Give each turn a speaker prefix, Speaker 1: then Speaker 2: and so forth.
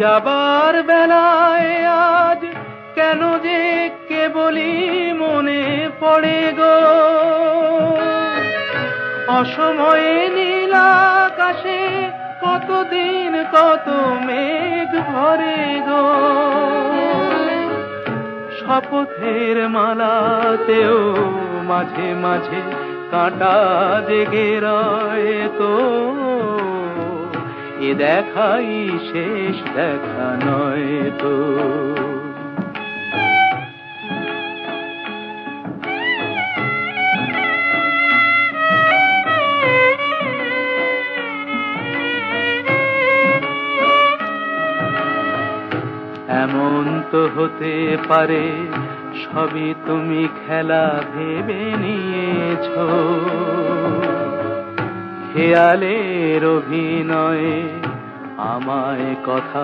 Speaker 1: যাবার বেলায় আজ কেন যে কেবলই মনে পড়ে গো, অসময়ে নীল আকাশে কতদিন কত মেঘ ভরে গো। শপথের মালাতেও মাঝে মাঝে কাঁটা জেগে রয় তো, এ দেখাই শেষ দেখা নয় তো। এমন তো হতে পারে সবই তুমি খেলা ভেবে নিয়েছ, খেয়ালের অভিনয়ে আমায় কথা